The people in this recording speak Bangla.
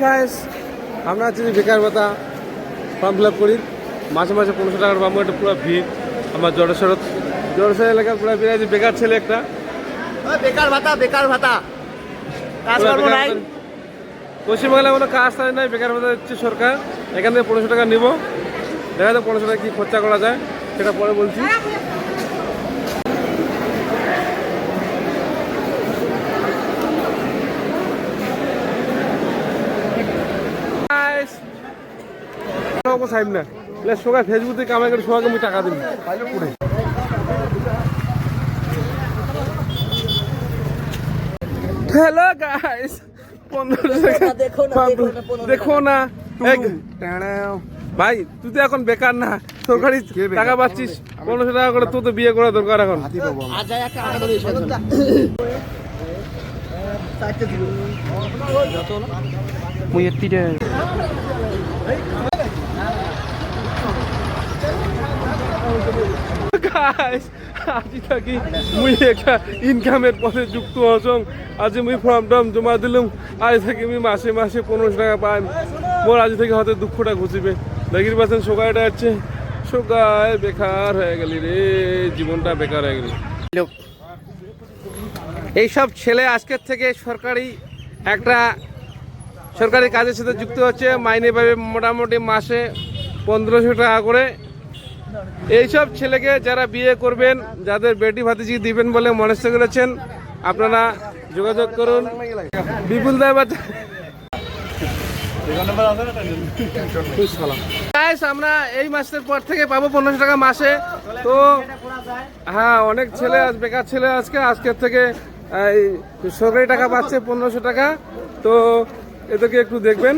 গাইস আমরা আছি বেকার ভাতা ফর্ম ফিল আপ করি মাসে মাসে 1500 টাকার পাবো। এটা পুরো ভিড় আমার জড়সড় এলাকার পুরো ভিড় আছে। বেকার ছেলে একটা বেকার ভাতা কাজ করবো নাই, পশ্চিমবাংলায় কোনো কাজ টাজ নাই, বেকার ভাতা দিচ্ছে সরকার। এখান থেকে 1500 টাকা নিব, দেখা যাক 1500 টাকা কী খরচা করা যায় সেটা পরে বলছি। সাইড না সোগা ফেসবুক থেকে কামাই করে সোগাকে আমি টাকা দিন। হ্যালো গাইস 1500 টাকা দেখো না ভাই, তুই তো এখন বেকার না, সরকারি টাকা পাচ্ছিস 1500 টাকা করে। তুই তো বিয়ে করা দরকার এখন। আজি থাকি মুই একটা ইনকামের পথে যুক্ত হসং। আজি মুই ফর্ম টর্ম জমা দিলাম, আজ থেকে আমি মাসে মাসে 1500 টাকা পাই। মোর আজি থেকে হয়তো দুঃখটা ঘুচিবে। দেখির পাচ্ছেন সোগাইটা যাচ্ছে, সোগাই বেকার হয়ে গেলি রে, জীবনটা বেকার হয়ে গেলি। এইসব ছেলে আজকের থেকে সরকারি কাজের সাথে যুক্ত হচ্ছে, মাইনে পাবে মোটামুটি মাসে 1500 টাকা করে। এইসব ছেলেকে যারা বিয়ে করবেন, যাদের বেটি ভাতিজি দিবেন বলে মনস্থ করেছেন, আপনারা যোগাযোগ করুন। বিপুল দা আমরা এই মাসের পর থেকে পাবো 1500 টাকা মাসে। তো হ্যাঁ, অনেক ছেলে বেকার ছেলে আজকের থেকে সরকারি টাকা পাচ্ছে 1500 টাকা। তো এদেরকে একটু দেখবেন।